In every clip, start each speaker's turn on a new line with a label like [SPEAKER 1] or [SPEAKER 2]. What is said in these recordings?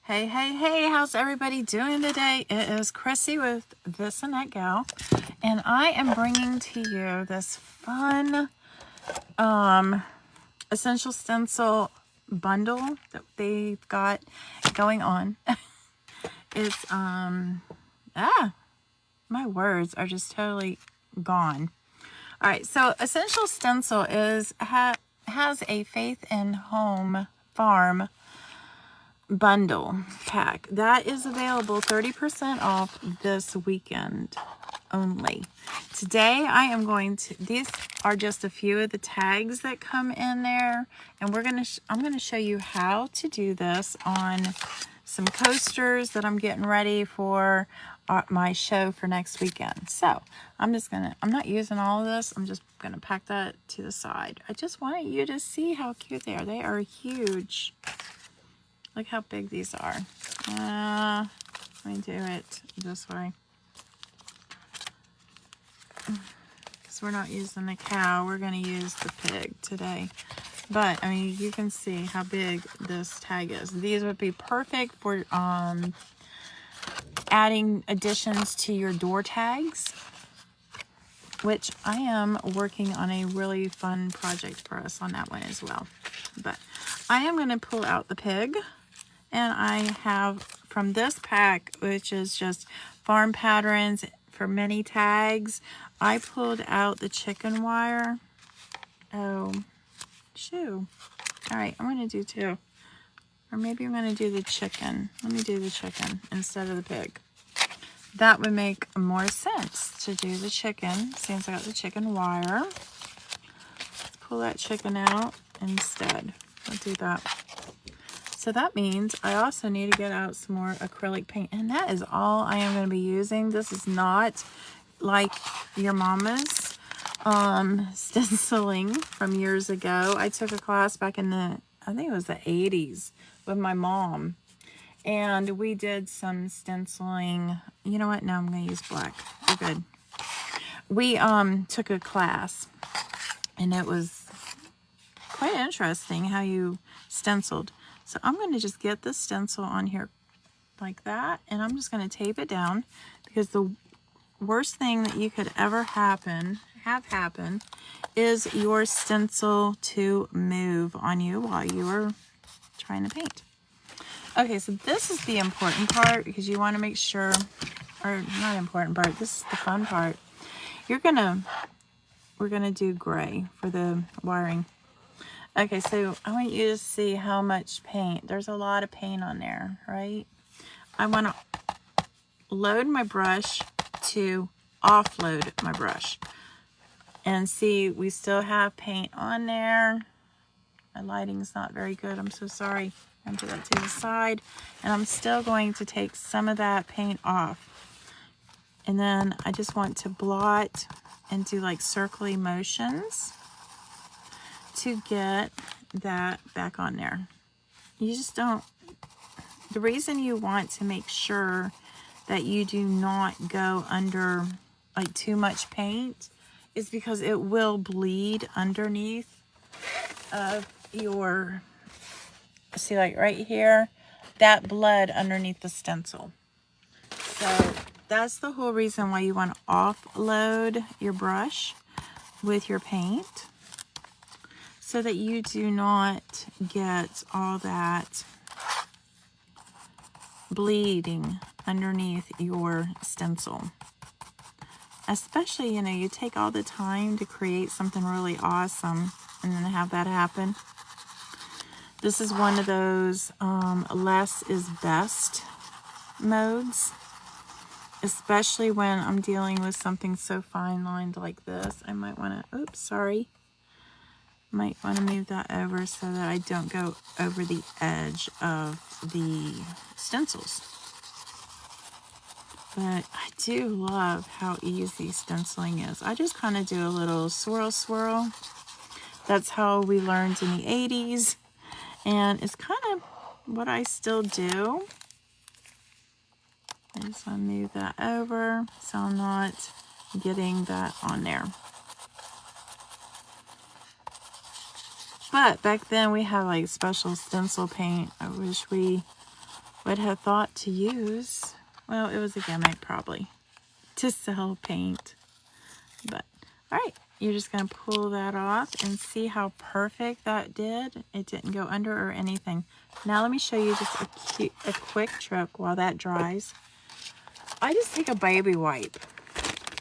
[SPEAKER 1] Hey, hey, hey, how's everybody doing today? It is Chrissy with This and That Gal, and I am bringing to you this fun essential stencil bundle that they've got going on. It's, my words are just totally gone. All right, so Essential Stencil has a Faith and Home Farm bundle pack that is available 30% off this weekend only. Today I am going to, these are just a few of the tags that come in there, and I'm going to show you how to do this on some coasters that I'm getting ready for my show for next weekend. So I'm not using all of this. I'm just going to pack that to the side. I just wanted you to see how cute they are. They are huge. Look how big these are. Let me do it this way. Because we're not using the cow, we're going to use the pig today. But, I mean, you can see how big this tag is. These would be perfect for adding additions to your door tags, which I am working on a really fun project for us on that one as well. But I am going to pull out the pig. And I have from this pack, which is just farm patterns for mini tags, I pulled out the chicken wire. Oh, shoo. All right, I'm going to do two. Or maybe I'm going to do the chicken. Let me do the chicken instead of the pig. That would make more sense to do the chicken since I got the chicken wire. Let's pull that chicken out instead. I'll do that. So that means I also need to get out some more acrylic paint. And that is all I am going to be using. This is not like your mama's stenciling from years ago. I took a class back in I think it was the 80s with my mom. And we did some stenciling. You know what? No, I'm going to use black. We're good. We took a class. And it was quite interesting how you stenciled. So I'm going to just get the stencil on here like that, and I'm just going to tape it down, because the worst thing that you could ever have happen is your stencil to move on you while you are trying to paint. Okay, so this is the important part, because you want to make sure, or not important part, this is the fun part. We're going to do gray for the wiring. Okay, so I want you to see how much paint. There's a lot of paint on there, right? I want to load my brush to offload my brush. And see, we still have paint on there. My lighting's not very good. I'm so sorry. I'm going to put that to the side. And I'm still going to take some of that paint off. And then I just want to blot and do like circly motions to get that back on there. You just don't, the reason you want to make sure that you do not go under like too much paint is because it will bleed underneath of your, see, like right here, that bled underneath the stencil. So that's the whole reason why you want to offload your brush with your paint, so that you do not get all that bleeding underneath your stencil. Especially, you know, you take all the time to create something really awesome and then have that happen. This is one of those less is best modes, especially when I'm dealing with something so fine lined like this. I might want to, oops, sorry. Might want to move that over so that I don't go over the edge of the stencils. But I do love how easy stenciling is. I just kind of do a little swirl swirl. That's how we learned in the 80s. And it's kind of what I still do. I just want to move that over so I'm not getting that on there. But back then we had like special stencil paint. I wish we would have thought to use. Well, it was a gimmick probably to sell paint. But, all right, you're just going to pull that off and see how perfect that did. It didn't go under or anything. Now let me show you just a quick trick while that dries. I just take a baby wipe.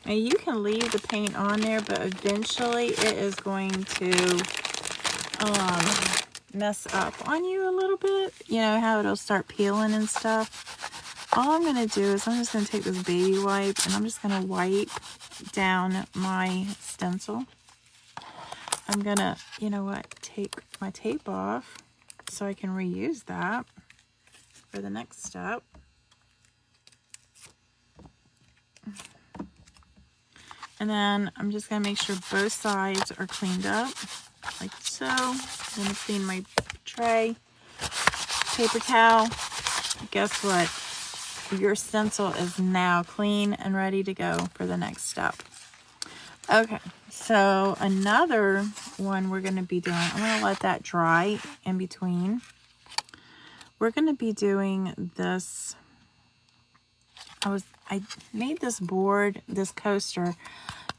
[SPEAKER 1] And you can leave the paint on there, but eventually it is going to mess up on you a little bit. You know how it'll start peeling and stuff. All I'm going to do is I'm just going to take this baby wipe and I'm just going to wipe down my stencil. I'm going to, you know what, take my tape off so I can reuse that for the next step. And then I'm just going to make sure both sides are cleaned up, like so. I'm going to clean my tray, paper towel. Guess what? Your stencil is now clean and ready to go for the next step. Okay, so another one we're going to be doing, I'm going to let that dry in between. We're going to be doing this. I made this board, this coaster,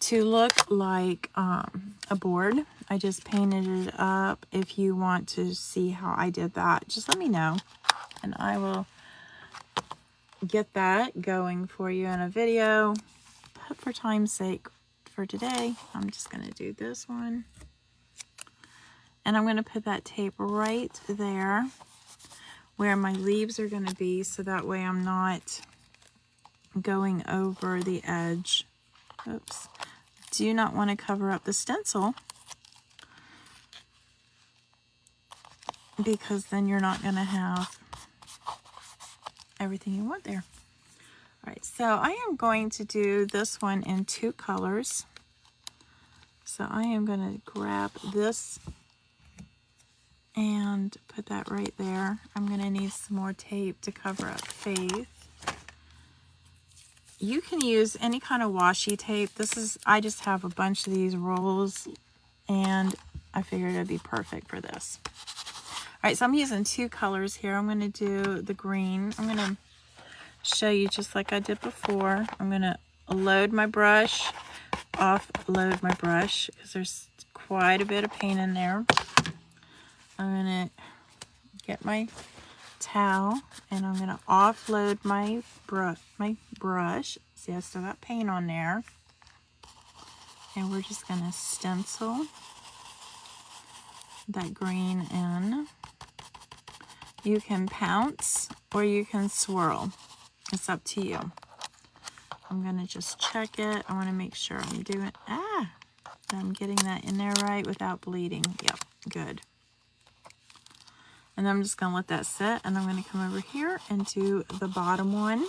[SPEAKER 1] to look like a board. I just painted it up. If you want to see how I did that, just let me know, and I will get that going for you in a video. But for time's sake, for today, I'm just going to do this one. And I'm going to put that tape right there where my leaves are going to be, so that way I'm not going over the edge. Oops. Do not want to cover up the stencil, because then you're not going to have everything you want there. All right, so I am going to do this one in 2 colors. So I am going to grab this and put that right there. I'm going to need some more tape to cover up Faith. You can use any kind of washi tape. I just have a bunch of these rolls, and I figured it'd be perfect for this. All right, so I'm using 2 colors here. I'm going to do the green. I'm going to show you just like I did before. I'm going to load my brush, offload my brush, because there's quite a bit of paint in there. I'm going to get my towel and I'm going to offload my brush. See, I still got paint on there. And we're just going to stencil that green in. You can pounce or you can swirl. It's up to you. I'm going to just check it. I want to make sure I'm doing, I'm getting that in there right without bleeding. Yep, good. And then I'm just going to let that sit, and I'm going to come over here and do the bottom one.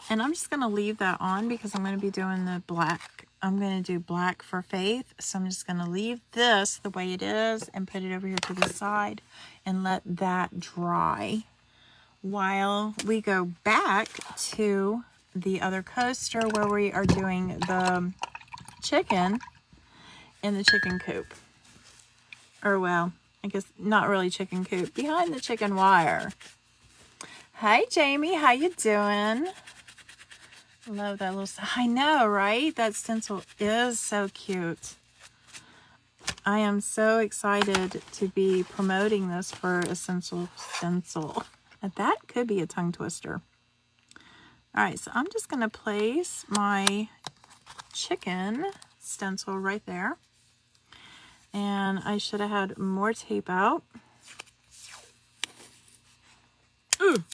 [SPEAKER 1] And I'm just going to leave that on because I'm going to be doing the black. I'm going to do black for Faith. So I'm just going to leave this the way it is and put it over here to the side and let that dry while we go back to the other coaster where we are doing the chicken in the chicken coop. Or, well, I guess not really chicken coop, behind the chicken wire. Hi, Jamie. How you doing? Love that little, I know, right? That stencil is so cute. I am so excited to be promoting this for Essential Stencil. That could be a tongue twister. All right, so I'm just going to place my chicken stencil right there. And I should have had more tape out. Ooh.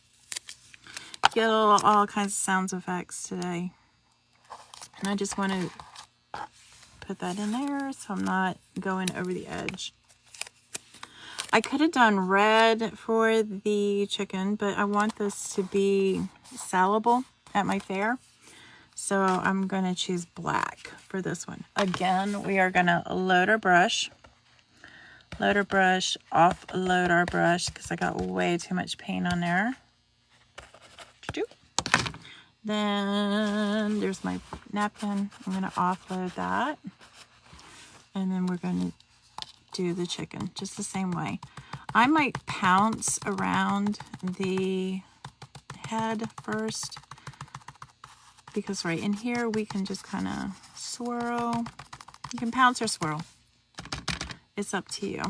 [SPEAKER 1] Get all kinds of sounds effects today. And I just want to put that in there so I'm not going over the edge. I could have done red for the chicken, but I want this to be sellable at my fair. So I'm going to choose black for this one. Again, we are going to load our brush. Load our brush, offload our brush because I got way too much paint on there. Then there's my napkin. I'm going to offload that. And then we're going to do the chicken, just the same way. I might pounce around the head first, because right in here we can just kind of swirl. You can pounce or swirl. It's up to you.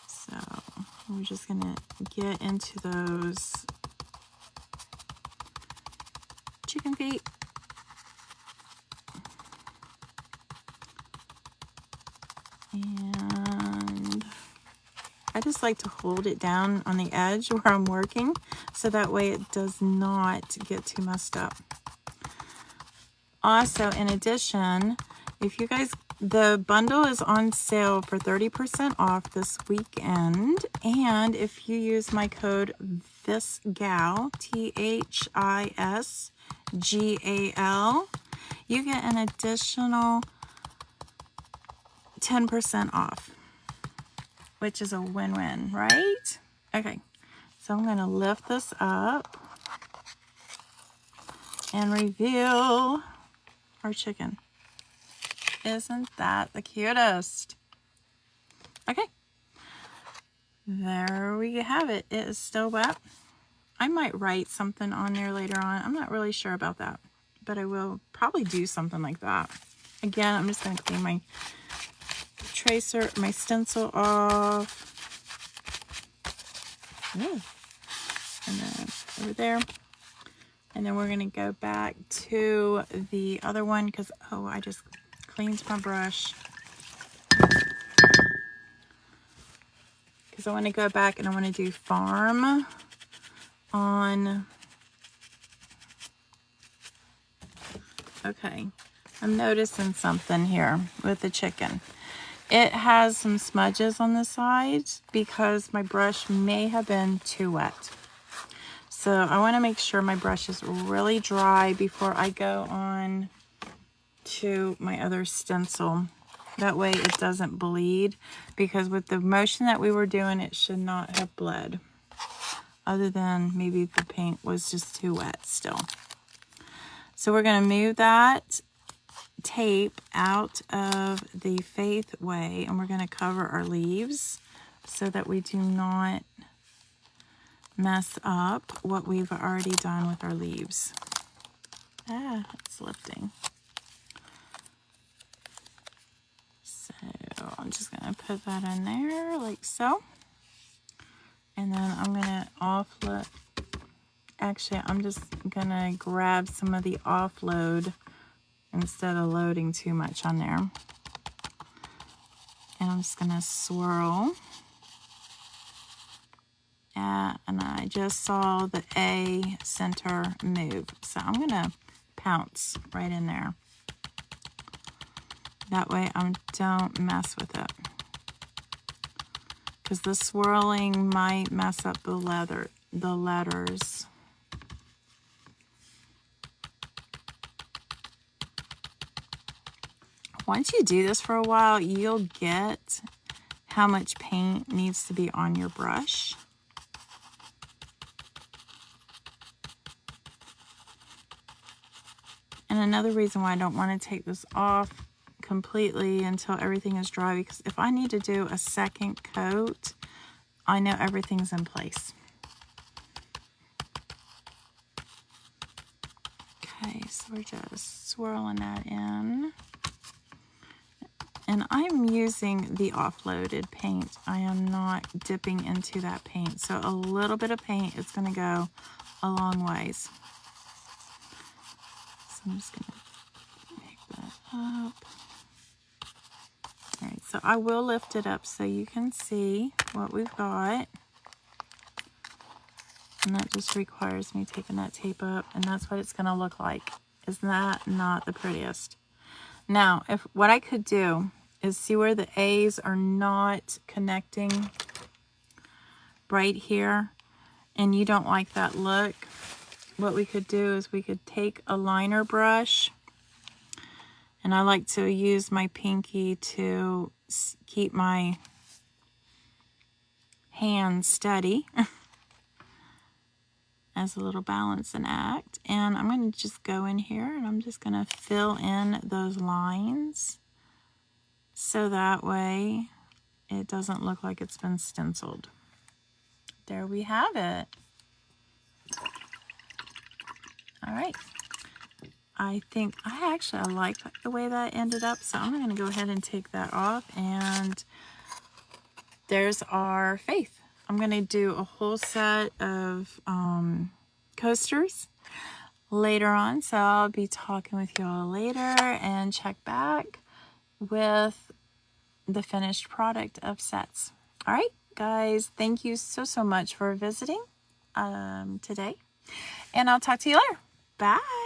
[SPEAKER 1] So we're just gonna get into those chicken feet. And I just like to hold it down on the edge where I'm working, so that way it does not get too messed up. Also, in addition, if you guys, the bundle is on sale for 30% off this weekend. And if you use my code THISGAL, THISGAL, you get an additional 10% off, which is a win-win, right? Okay, so I'm gonna lift this up and reveal our chicken. Isn't that the cutest? Okay, there we have it. It is still wet. I might write something on there later on. I'm not really sure about that, but I will probably do something like that. Again, I'm just gonna clean my tracer, my stencil off. Ooh. And then over there. And then we're going to go back to the other one because, oh, I just cleaned my brush. Because I want to go back and I want to do farm on. Okay, I'm noticing something here with the chicken. It has some smudges on the sides because my brush may have been too wet. So I want to make sure my brush is really dry before I go on to my other stencil. That way it doesn't bleed, because with the motion that we were doing, it should not have bled. Other than maybe the paint was just too wet still. So we're going to move that tape out of the Faith Way, and we're going to cover our leaves so that we do not mess up what we've already done with our leaves. Ah, it's lifting. So I'm just going to put that in there like so. And then I'm going to offload. Actually, I'm just going to grab some of the offload instead of loading too much on there. And I'm just going to swirl. And I just saw the A center move. So I'm going to pounce right in there. That way I don't mess with it. Because the swirling might mess up the letters. Once you do this for a while, you'll get how much paint needs to be on your brush. And another reason why I don't want to take this off completely until everything is dry, because if I need to do a second coat, I know everything's in place. Okay, so we're just swirling that in. And I'm using the offloaded paint. I am not dipping into that paint. So a little bit of paint is going to go a long ways. So I'm just going to pick that up. All right, so I will lift it up so you can see what we've got. And that just requires me taking that tape up, and that's what it's going to look like. Isn't that not the prettiest? Now, if what I could do is see where the A's are not connecting right here, and you don't like that look, what we could do is we could take a liner brush, and I like to use my pinky to keep my hand steady. as a little balancing act. And I'm going to just go in here and I'm just going to fill in those lines so that way it doesn't look like it's been stenciled. There we have it. All right. I think I like the way that ended up, so I'm going to go ahead and take that off, and there's our faith. I'm going to do a whole set of coasters later on, so I'll be talking with you all later and check back with the finished product of sets. All right, guys, thank you so much for visiting today, and I'll talk to you later. Bye.